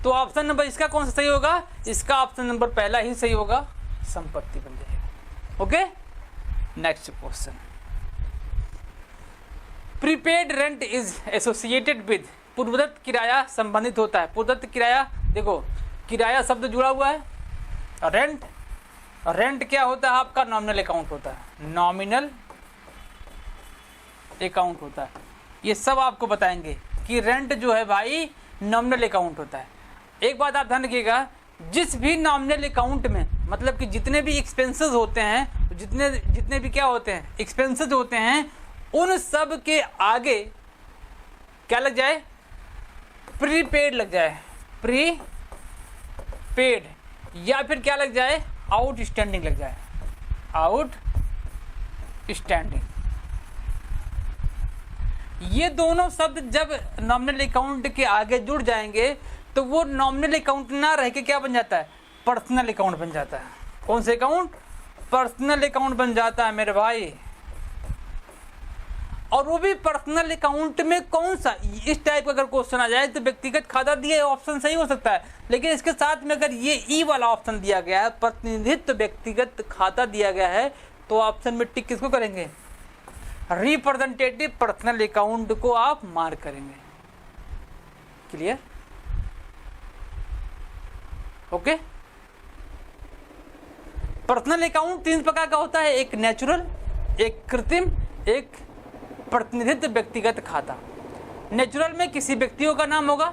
तो ऑप्शन नंबर इसका कौन सा सही होगा? इसका ऑप्शन नंबर पहला ही सही होगा, संपत्ति बन जाएगा। Okay, next question. Prepaid rent is associated with, पूर्वदत्त किराया संबंधित होता है। पूर्वदत्त किराया, देखो किराया शब्द जुड़ा हुआ है, रेंट, रेंट क्या होता है? आपका नॉमिनल अकाउंट होता है, नॉमिनल अकाउंट होता है। ये सब आपको बताएंगे कि रेंट जो है भाई नॉमिनल अकाउंट होता है। एक बात आप ध्यान रखिएगा, जिस भी नॉमिनल अकाउंट में मतलब कि जितने भी एक्सपेंसेस होते हैं, जितने भी क्या होते हैं एक्सपेंसेस होते हैं, उन सब के आगे क्या लग जाए, प्रीपेड लग जाए, प्रीपेड, या फिर क्या लग जाए, आउटस्टैंडिंग लग जाए, आउटस्टैंडिंग। ये दोनों शब्द जब नॉमिनल अकाउंट के आगे जुड़ जाएंगे तो वो नॉमिनल अकाउंट ना रह के क्या बन जाता है, पर्सनल अकाउंट बन जाता है। कौन से अकाउंट, पर्सनल अकाउंट बन जाता है मेरे भाई। और वो भी पर्सनल अकाउंट में कौन सा, इस टाइप का अगर क्वेश्चन आ जाए तो व्यक्तिगत खाता दिए ऑप्शन सही हो सकता है, लेकिन इसके साथ में अगर ये ई वाला ऑप्शन दिया गया है, प्रतिनिधित्व व्यक्तिगत खाता दिया गया है, तो ऑप्शन में टिक किसको करेंगे, रिप्रेजेंटेटिव पर्सनल अकाउंट को आप मार्क करेंगे। Clear, okay. पर्सनल अकाउंट 3 प्रकार का होता है, एक नेचुरल, एक कृत्रिम, एक प्रतिनिधित्व व्यक्तिगत खाता। नेचुरल में किसी व्यक्तियों का नाम होगा,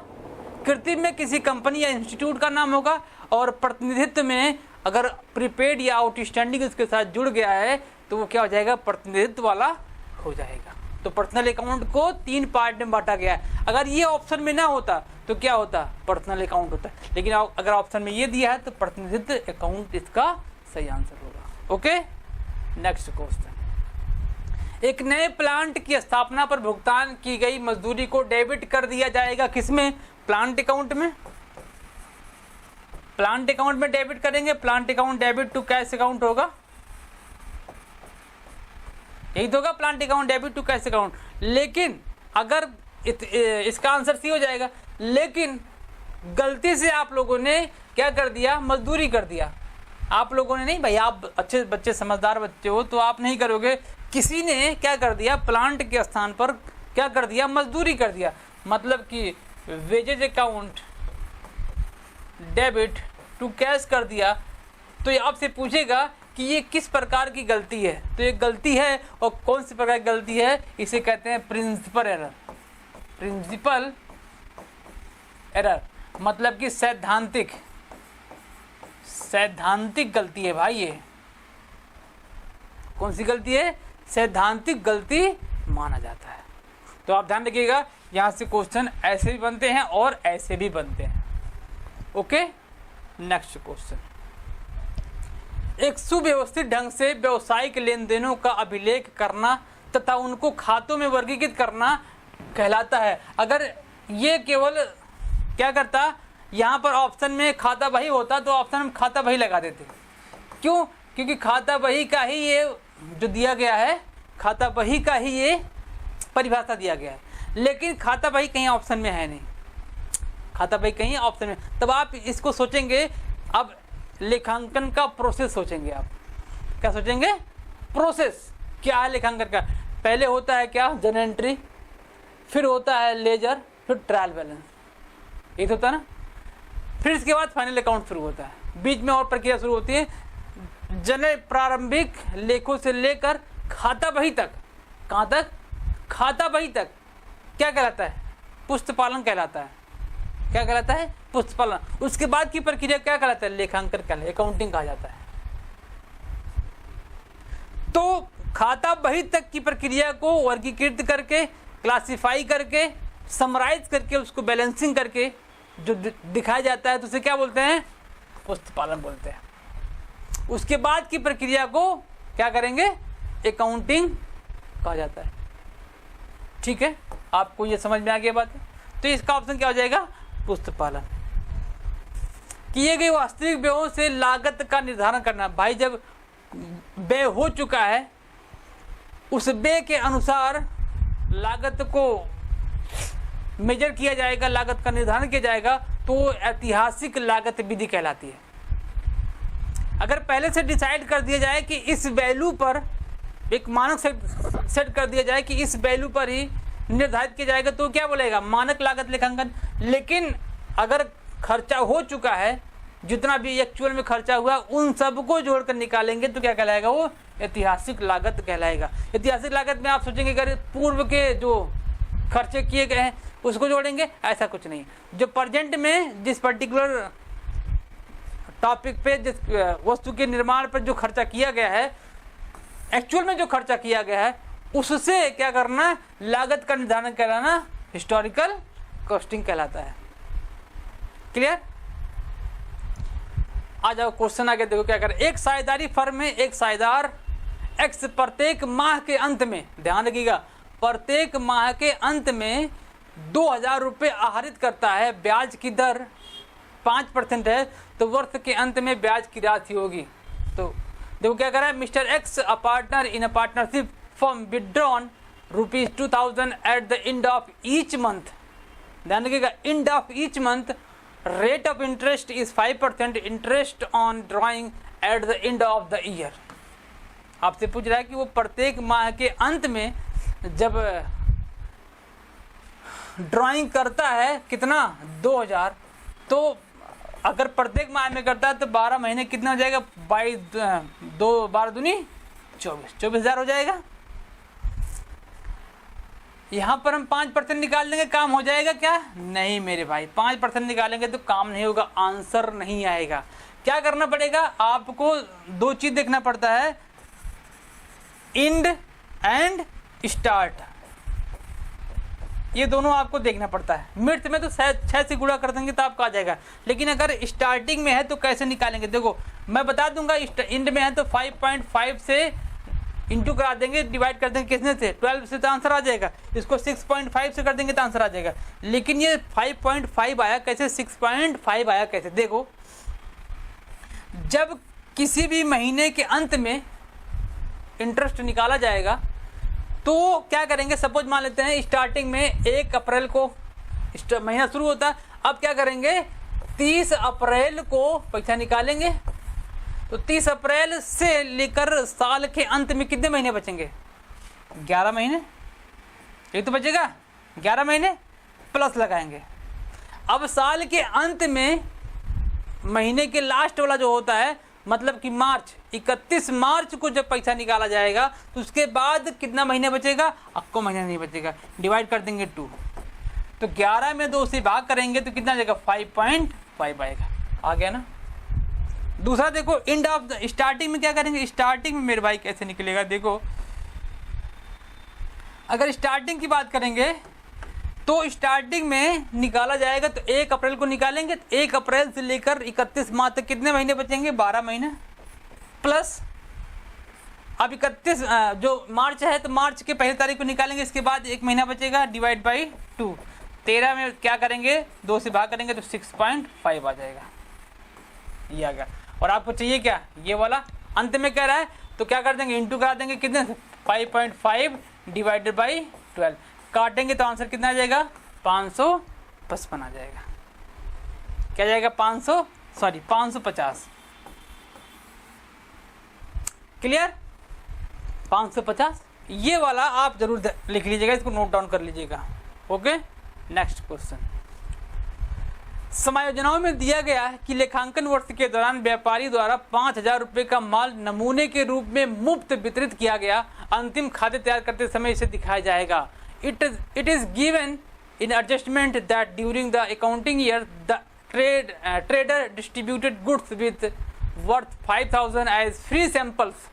कृत्रिम में किसी कंपनी या इंस्टीट्यूट का नाम होगा, और प्रतिनिधित्व में अगर प्रीपेड या आउटस्टैंडिंग उसके साथ जुड़ गया है तो वो क्या हो जाएगा, प्रतिनिधित्व वाला हो जाएगा। तो पर्सनल अकाउंट को 3 पार्ट में बांटा गया है। अगर ये ऑप्शन में ना होता तो क्या होता, पर्सनल अकाउंट होता, लेकिन अगर ऑप्शन में ये दिया है तो प्रतिनिधित्व अकाउंट इसका सही आंसर होगा। Okay, next question. एक नए प्लांट की स्थापना पर भुगतान की गई मजदूरी को डेबिट कर दिया जाएगा, किसमें, प्लांट अकाउंट में। प्लांट अकाउंट में डेबिट करेंगे, plant account debit to cash account होगा, यही तो होगा, plant account debit to cash account. लेकिन अगर इसका आंसर सी हो जाएगा, लेकिन गलती से आप लोगों ने क्या कर दिया, मजदूरी कर दिया। आप लोगों ने नहीं भाई, आप अच्छे बच्चे, समझदार बच्चे हो तो आप नहीं करोगे, किसी ने क्या कर दिया, प्लांट के स्थान पर क्या कर दिया, मजदूरी कर दिया। मतलब कि wages account debit to cash कर दिया। तो ये आपसे पूछेगा कि ये किस प्रकार की गलती है, तो ये गलती है, और कौन सी प्रकार की गलती है, इसे कहते हैं प्रिंसिपल एरर। प्रिंसिपल एरर मतलब कि सैद्धांतिक गलती है भाई। ये कौन सी गलती है, सैद्धांतिक गलती माना जाता है। तो आप ध्यान रखिएगा, यहाँ से क्वेश्चन ऐसे भी बनते हैं और ऐसे भी बनते हैं। Okay, next question. एक सुव्यवस्थित ढंग से व्यवसायिक लेन देनों का अभिलेख करना तथा उनको खातों में वर्गीकृत करना कहलाता है। अगर ये केवल क्या करता, यहाँ पर ऑप्शन में खाता बही होता तो ऑप्शन में खाता बही लगा देते। क्यों, क्योंकि खाता बही का ही ये जो दिया गया है, खाता बही का ही ये परिभाषा दिया गया है, लेकिन खाता बही कहीं ऑप्शन में है नहीं, खाता बही कहीं ऑप्शन में। तब आप इसको सोचेंगे, अब लेखांकन का प्रोसेस सोचेंगे आप, क्या सोचेंगे, प्रोसेस क्या है लेखांकन का। पहले होता है क्या, जर्नल एंट्री, फिर होता है लेजर, फिर ट्रायल बैलेंस, ये तो होता है ना। फिर इसके बाद फाइनल अकाउंट शुरू होता है, बीच में और प्रक्रिया शुरू होती है। जर्नल प्रारंभिक लेखों से लेकर खाता बही तक, कहाँ तक, खाता बही तक क्या कहलाता है, पुस्तपालन कहलाता है। क्या कहलाता है, पुस्तपालन। उसके बाद की प्रक्रिया क्या कहलाता है, लेखांकन कहलाता है, अकाउंटिंग कहा जाता है। तो खाता बही तक की प्रक्रिया को वर्गीकृत करके, क्लासिफाई करके, समराइज करके, उसको बैलेंसिंग करके जो दिखाया जाता है तो उसे क्या बोलते हैं, पुस्तपालन बोलते हैं। उसके बाद की प्रक्रिया को क्या करेंगे, अकाउंटिंग कहा जाता है। ठीक है, आपको ये समझ में आ गया बात है। तो इसका ऑप्शन क्या हो जाएगा, पुस्तपालन। किए गए वास्तविक व्ययों से लागत का निर्धारण करना। भाई जब व्यय हो चुका है, उस व्यय के अनुसार लागत को मेजर किया जाएगा, लागत का निर्धारण किया जाएगा, तो ऐतिहासिक लागत विधि कहलाती है। अगर पहले से डिसाइड कर दिया जाए कि इस वैल्यू पर, एक मानक सेट कर दिया जाए कि इस वैल्यू पर ही निर्धारित किया जाएगा, तो क्या बोलेगा, मानक लागत लेखांकन। लेकिन अगर खर्चा हो चुका है, जितना भी एक्चुअल में खर्चा हुआ, उन सबको जोड़कर निकालेंगे तो क्या कहलाएगा, वो ऐतिहासिक लागत कहलाएगा। ऐतिहासिक लागत में आप सोचेंगे अगर पूर्व के जो खर्चे किए गए हैं उसको जोड़ेंगे, ऐसा कुछ नहीं। जो प्रेजेंट में जिस पर्टिकुलर टॉपिक पे, जिस वस्तु के निर्माण पर जो खर्चा किया गया है, एक्चुअल में जो खर्चा किया गया है, उससे क्या करना, लागत का निर्धारण कहलाना हिस्टोरिकल कॉस्टिंग कहलाता है। क्लियर? आ जाओ क्वेश्चन आगे देखो क्या कर। एक साझेदारी फर्म में एक साझेदार एक्स प्रत्येक माह के अंत में, ध्यान रखिएगा, प्रत्येक माह के अंत में 2000 रुपये आहरित करता है। ब्याज की दर 5% है, तो वर्ष के अंत में ब्याज की राशि होगी। तो देखो क्या कर रहा है, mister x a partner in a partnership firm withdrawn ₹2000 at the end of each month. ध्यान रखिएगा, end of each month rate of interest is 5%, interest on drawing at the end of the year. आपसे पूछ रहा है कि वो प्रत्येक माह के अंत में जब ड्राइंग करता है कितना, 2000, तो अगर प्रत्येक माह में करता है तो 12 महीने कितना हो जाएगा, 12 दूनी 24,000 हो जाएगा। यहां पर हम 5% निकाल लेंगे, काम हो जाएगा क्या? नहीं मेरे भाई, 5% निकालेंगे तो काम नहीं होगा, आंसर नहीं आएगा। क्या करना पड़ेगा आपको? 2 चीज देखना पड़ता है, इंड एंड स्टार्ट, ये दोनों आपको देखना पड़ता है। मिर्च में तो 6 से गुणा कर देंगे तो आपको आ जाएगा, लेकिन अगर स्टार्टिंग में है तो कैसे निकालेंगे? देखो मैं बता दूंगा, इंड में है तो 5.5 से इंटू करा देंगे, डिवाइड कर देंगे किसने से, 12 से, तो आंसर आ जाएगा। इसको 6.5 से कर देंगे तो आंसर आ जाएगा। लेकिन ये 5.5 आया कैसे, 6.5 आया कैसे? देखो, जब किसी भी महीने के अंत में इंटरेस्ट निकाला जाएगा तो क्या करेंगे, सपोज मान लेते हैं स्टार्टिंग में 1 अप्रैल को महीना शुरू होता है। अब क्या करेंगे, 30 अप्रैल को पैसा निकालेंगे, तो 30 अप्रैल से लेकर साल के अंत में कितने महीने बचेंगे? 11 महीने, ये तो बचेगा 11 महीने, प्लस लगाएंगे। अब साल के अंत में महीने के लास्ट वाला जो होता है, मतलब कि मार्च, 31 मार्च को जब पैसा निकाला जाएगा तो उसके बाद कितना महीने बचेगा? आपको महीना नहीं बचेगा, डिवाइड कर देंगे 2, तो 11 में 2 से भाग करेंगे तो कितना जाएगा, 5.5 आएगा। आ गया ना? दूसरा देखो, एंड ऑफ द, स्टार्टिंग में क्या करेंगे, स्टार्टिंग में मेरे भाई कैसे निकलेगा, देखो अगर स्टार्टिंग की बात करेंगे तो स्टार्टिंग में निकाला जाएगा तो 1 अप्रैल को निकालेंगे, तो 1 अप्रैल से लेकर 31 मार्च तक कितने महीने बचेंगे, 12 महीने, प्लस अब 31 जो मार्च है तो मार्च के 1 तारीख को निकालेंगे, इसके बाद 1 महीना बचेगा, डिवाइड बाई 2, 13 में क्या करेंगे, 2 से भाग करेंगे तो 6.5 आ जाएगा, ये आ गया। और आपको चाहिए क्या, ये वाला अंत में कह रहा है, तो क्या कर देंगे, इंटू करा देंगे, कितने, 5.5 डिवाइडेड बाई 12, काटेंगे तो आंसर कितना आ जाएगा, 555 आ जाएगा। क्या जाएगा, 550। क्लियर? 550, ये वाला आप जरूर लिख लीजिएगा, इसको नोट डाउन कर लीजिएगा। Okay, next question. समायोजनाओं में दिया गया है कि लेखांकन वर्ष के दौरान व्यापारी द्वारा 5000 रुपये का माल नमूने के रूप में मुफ्त वितरित किया गया। अंतिम खाते तैयार करते समय इसे दिखाया जाएगा। It is given in adjustment that during the accounting year the trader distributed goods with worth 5000 as free samples.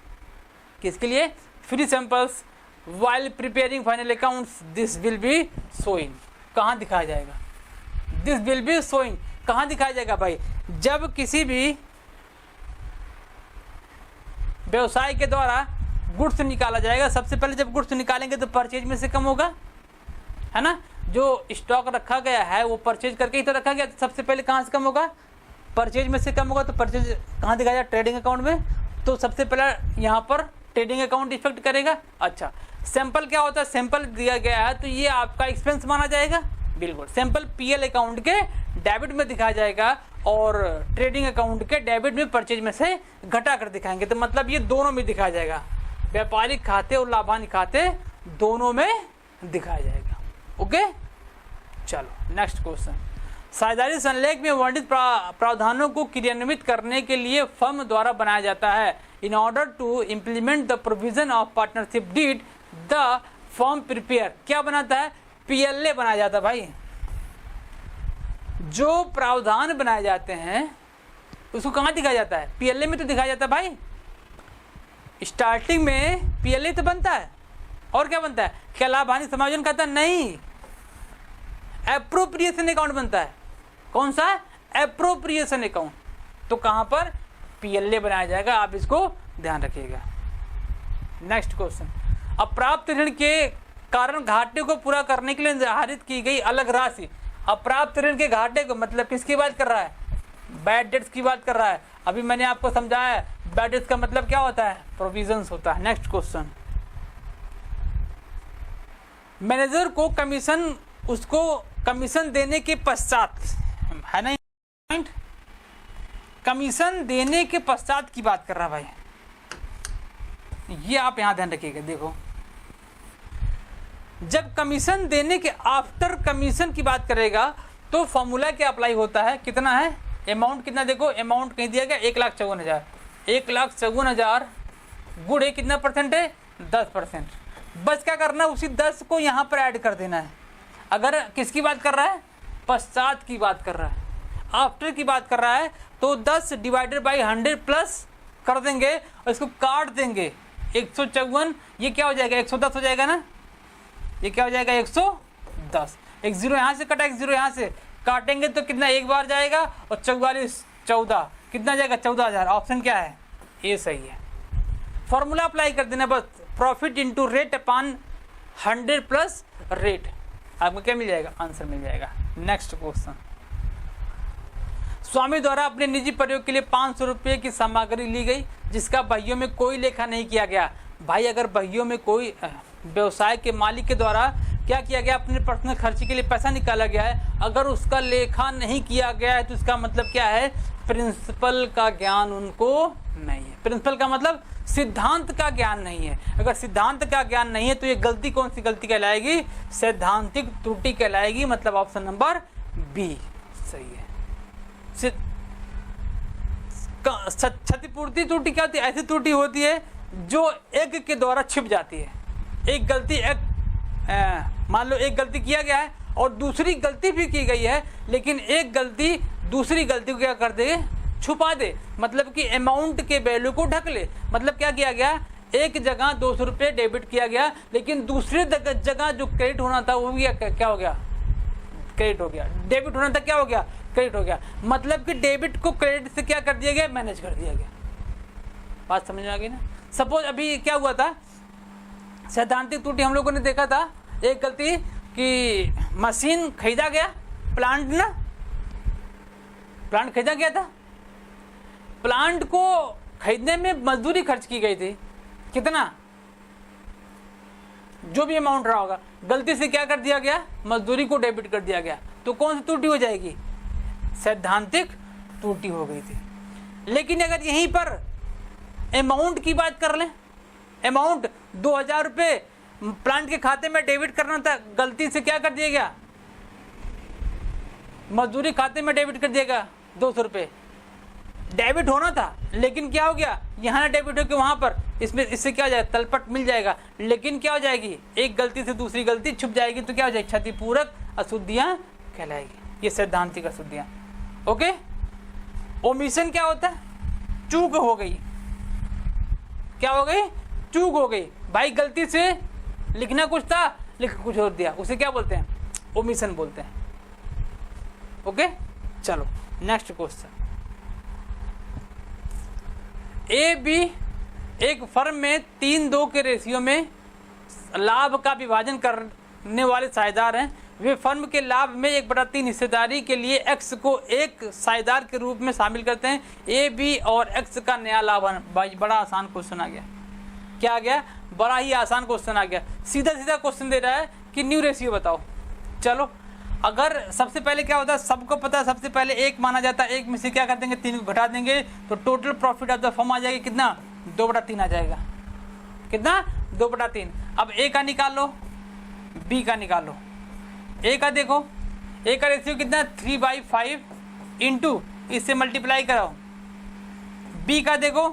किसके लिए? Free samples while preparing final accounts. This will be showing. कहाँ दिखाया जाएगा? This will be showing. कहाँ दिखाया जाएगा भाई? जब किसी भी व्यवसाय के द्वारा गुड्स निकाला जाएगा, सबसे पहले जब गुड्स निकालेंगे तो परचेज में से कम होगा, है ना? जो स्टॉक रखा गया है वो परचेज करके ही तो रखा गया, तो सबसे पहले कहाँ से कम होगा? परचेज में से कम होगा। तो परचेज कहाँ दिखाया जाएगा? ट्रेडिंग अकाउंट में। तो सबसे पहले यहाँ पर ट्रेडिंग अकाउंट इफेक्ट करेगा। अच्छा, सैंपल क्या होता है? सैंपल दिया गया है तो ये आपका एक्सपेंस माना जाएगा। बिल्कुल, सैंपल पीएल अकाउंट के डेबिट में दिखाया जाएगा और ट्रेडिंग अकाउंट के डेबिट में परचेज में से घटा कर दिखाएंगे। तो मतलब ये दोनों में दिखाया जाएगा, व्यापारिक खाते और लाभांश खाते दोनों में दिखाया जाएगा। ओके, चलो नेक्स्ट क्वेश्चन। साझेदारी संलेख में वर्णित प्रावधानों को क्रियान्वित करने के लिए फर्म द्वारा बनाया जाता है। In order to implement the provision of partnership deed the firm prepare, क्या बनाता है? पीएलए बनाया जाता है भाई। जो प्रावधान बनाए जाते हैं उसको कहाँ दिखाया जाता है? पीएलए में तो दिखाया जाता है भाई। स्टार्टिंग में पीएलए तो बनता है, और क्या बनता है? क्या लाभ हानि समायोजन खाता? नहीं, एप्रोप्रिएशन अकाउंट बनता है। कौन सा? Appropriation account. तो कहां पर? पीएलए बनाया जाएगा, आप इसको ध्यान रखिएगा। नेक्स्ट क्वेश्चन, अप्राप्त ऋण के कारण घाटे को पूरा करने के लिए निर्धारित की गई अलग राशि। अप्राप्त ऋण के घाटे को मतलब किसकी बात कर रहा है? बैड डेट्स की बात कर रहा है। अभी मैंने आपको समझाया है बैड डेट्स का मतलब क्या होता है? प्रोविजंस होता है। नेक्स्ट क्वेश्चन, मैनेजर को कमीशन, उसको कमीशन देने के पश्चात, है ना पॉइंट, कमीशन देने के पश्चात की बात कर रहा है भाई, ये आप यहां ध्यान रखिएगा। देखो, जब कमीशन देने के आफ्टर कमीशन की बात करेगा तो फॉर्मूला क्या अप्लाई होता है? कितना है अमाउंट? कितना? देखो अमाउंट कहीं दिया गया 1,54,000। 1,54,000 गुणे कितना परसेंट है? 10%। बस क्या करना है? उसी 10 को यहाँ पर ऐड कर देना है। अगर किसकी बात कर रहा है? पश्चात की बात कर रहा है, आफ्टर की बात कर रहा है, तो 10 डिवाइडेड बाई 100 प्लस कर देंगे और इसको काट देंगे। 154, ये क्या हो जाएगा? 110 हो जाएगा ना? ये क्या हो जाएगा? 110। एक जीरो यहाँ से कटा, एक जीरो यहाँ से काटेंगे तो कितना? एक बार जाएगा, और 44 14 कितना जाएगा? 14,000। ऑप्शन क्या है? ये सही है। फॉर्मूला अप्लाई कर देना बस, profit into rate upon 100 plus rate, आपको क्या मिल जाएगा? आंसर मिल जाएगा। नेक्स्ट क्वेश्चन, स्वामी द्वारा अपने निजी प्रयोग के लिए 500 रुपये की सामग्री ली गई जिसका बहियों में कोई लेखा नहीं किया गया। भाई अगर बहियों में कोई व्यवसाय के मालिक के द्वारा क्या किया गया? अपने पर्सनल खर्चे के लिए पैसा निकाला गया है, अगर उसका लेखा नहीं किया गया है तो इसका मतलब क्या है? प्रिंसिपल का ज्ञान उनको नहीं है। प्रिंसिपल का मतलब सिद्धांत का ज्ञान नहीं है। अगर सिद्धांत का ज्ञान नहीं है तो ये गलती कौन सी गलती कहलाएगी? सैद्धांतिक त्रुटि कहलाएगी। मतलब ऑप्शन नंबर बी सही है। क्षतिपूर्ति त्रुटि क्या होती है? ऐसी त्रुटि होती है जो एक के द्वारा छिप जाती है। एक गलती, मान लो एक गलती किया गया है और दूसरी गलती भी की गई है, लेकिन एक गलती दूसरी गलती को क्या कर दे? छुपा दे। मतलब कि अमाउंट के वैल्यू को ढक ले। मतलब क्या किया गया? एक जगह 200 रुपये डेबिट किया गया, लेकिन दूसरी जगह जो क्रेडिट होना था वो भी क्या हो गया? क्रेडिट हो गया। डेबिट होना था क्या हो गया? क्रेडिट हो गया। मतलब कि डेबिट को क्रेडिट से क्या कर दिया गया? मैनेज कर दिया गया। बात समझ में आ गई ना? सपोज अभी क्या हुआ था, सैद्धांतिक त्रुटि हम लोगों ने देखा था, एक गलती कि मशीन खरीदा गया, प्लांट ना, प्लांट खरीदा गया था, प्लांट को खरीदने में मजदूरी खर्च की गई थी। कितना? जो भी अमाउंट रहा होगा, गलती से क्या कर दिया गया? मजदूरी को डेबिट कर दिया गया। तो कौन सी त्रुटि हो जाएगी? सैद्धांतिक त्रुटि हो गई थी। लेकिन अगर यहीं पर अमाउंट की बात कर लें, अमाउंट 2,000 रुपये प्लांट के खाते में डेबिट करना था, गलती से क्या कर दिया गया? मजदूरी खाते में डेबिट कर दिया गया 200 रुपये। डेबिट होना था, लेकिन क्या हो गया? यहाँ डेबिट हो के वहाँ पर, इसमें इससे क्या हो जाएगा? तलपट मिल जाएगा। लेकिन क्या हो जाएगी? एक गलती से दूसरी गलती छुप जाएगी, तो क्या हो जाएगी? क्षतिपूरक अशुद्धियाँ कहलाएगी। ये सैद्धांतिक अशुद्धियाँ। ओके, ओमिशन क्या होता है? चूक हो गई। क्या हो गई? चूक हो गई। भाई गलती से लिखना कुछ था, लिख कुछ और दिया, उसे क्या बोलते हैं? ओमिशन बोलते हैं। ओके, चलो नेक्स्ट क्वेश्चन। ए बी एक फर्म में 3-2 के रेशियो में लाभ का विभाजन करने वाले साझेदार हैं। वे फर्म के लाभ में 1/3 हिस्सेदारी के लिए एक्स को एक साझेदार के रूप में शामिल करते हैं। ए बी और एक्स का नया लाभ। भाई बड़ा आसान क्वेश्चन आ गया। क्या आ गया? बड़ा ही आसान क्वेश्चन आ गया। सीधा सीधा क्वेश्चन दे रहा है कि न्यू रेशियो बताओ। चलो, अगर सबसे पहले क्या होता है, सबको पता है, सबसे पहले एक माना जाता है, एक में से क्या कर देंगे? 3 को घटा देंगे, तो total profit of the firm आ जाएगी कितना? 2/3 आ जाएगा। कितना? 2/3। अब ए का निकाल लो, बी का निकाल लो। ए का देखो, ए का रेशियो कितना? 3/5 इंटू इससे मल्टीप्लाई कराओ। बी का देखो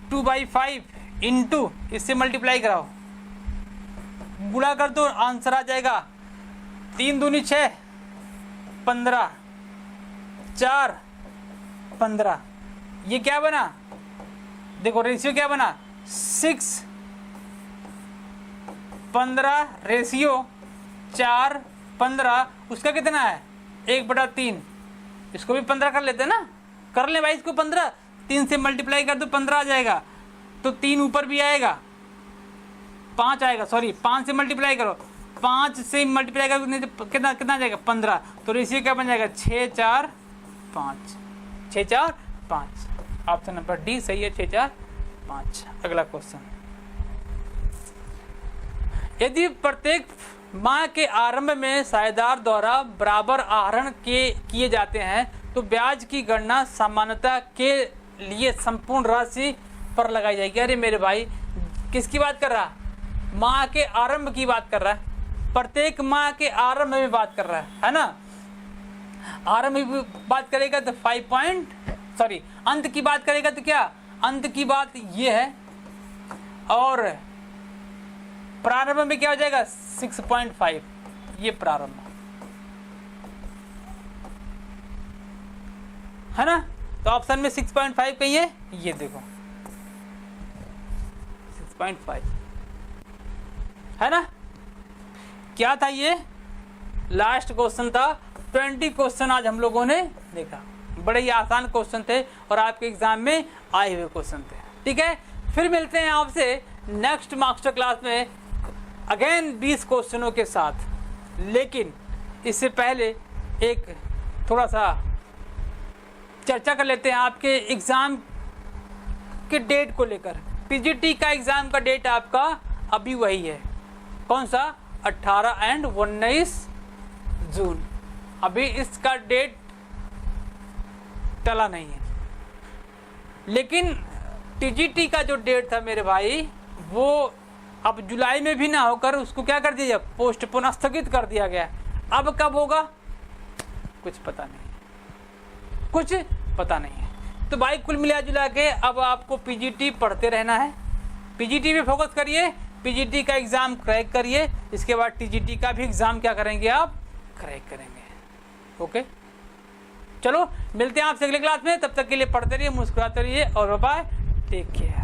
2/5 इंटू इससे मल्टीप्लाई कराओ, गुणा कर दो, आंसर आ जाएगा 3 दूनी 6, 15 4 15, ये क्या बना, देखो रेशियो क्या बना 6 15 रेशियो 4 15, उसका कितना है 1/3, इसको भी 15 कर लेते हैं ना, कर ले भाई इसको 15, 3 से मल्टीप्लाई कर दो 15 आ जाएगा, तो 3 ऊपर भी आएगा 5 आएगा, सॉरी 5 से मल्टीप्लाई करो, 5 से मल्टीप्लाई करो कितना कितना आ जाएगा 15, तो रेशियो क्या बन जाएगा 6 4 5, 6 4 5, ऑप्शन नंबर डी सही है 6 4 5। अगला क्वेश्चन, यदि प्रत्येक माह के आरंभ में साझेदार द्वारा बराबर आहरण किए जाते हैं तो ब्याज की गणना सामान्यतः के लिए संपूर्ण राशि पर लगाई जाएगी। अरे मेरे भाई किसकी बात कर रहा, माह के आरंभ की बात कर रहा है, प्रत्येक माह के आरंभ में बात कर रहा है ना, आरंभ में बात करेगा तो 5 अंत की बात करेगा तो क्या, अंत की बात ये है, और प्रारंभ में क्या हो जाएगा 6.5, ये प्रारंभ है ना, तो ऑप्शन में 6.5 कहीं है, ये देखो 6.5 है ना। क्या था ये, लास्ट क्वेश्चन था, 20 क्वेश्चन आज हम लोगों ने देखा, बड़े ही आसान क्वेश्चन थे और आपके एग्जाम में आए हुए क्वेश्चन थे। ठीक है, फिर मिलते हैं आपसे नेक्स्ट मास्टर क्लास में अगेन 20 क्वेश्चनों के साथ, लेकिन इससे पहले एक थोड़ा सा चर्चा कर लेते हैं आपके एग्जाम के डेट को लेकर। पीजीटी का एग्जाम का डेट आपका अभी वही है, कौन सा 18 एंड 19 जून, अभी इसका डेट टला नहीं है, लेकिन टीजीटी का जो डेट था मेरे भाई वो अब जुलाई में भी ना होकर उसको क्या कर दिया, पोस्टपोन स्थगित कर दिया गया। अब कब होगा कुछ पता नहीं, कुछ पता नहीं है। तो भाई कुल मिला जुला के अब आपको पीजीटी पढ़ते रहना है, पीजीटी पे फोकस करिए, पीजीटी का एग्जाम क्रैक करिए, इसके बाद टीजीटी का भी एग्जाम क्या करेंगे आप, क्रैक करेंगे। ओके चलो मिलते हैं आपसे अगले क्लास में, तब तक के लिए पढ़ते रहिए, मुस्कुराते रहिए और बाय, टेक केयर।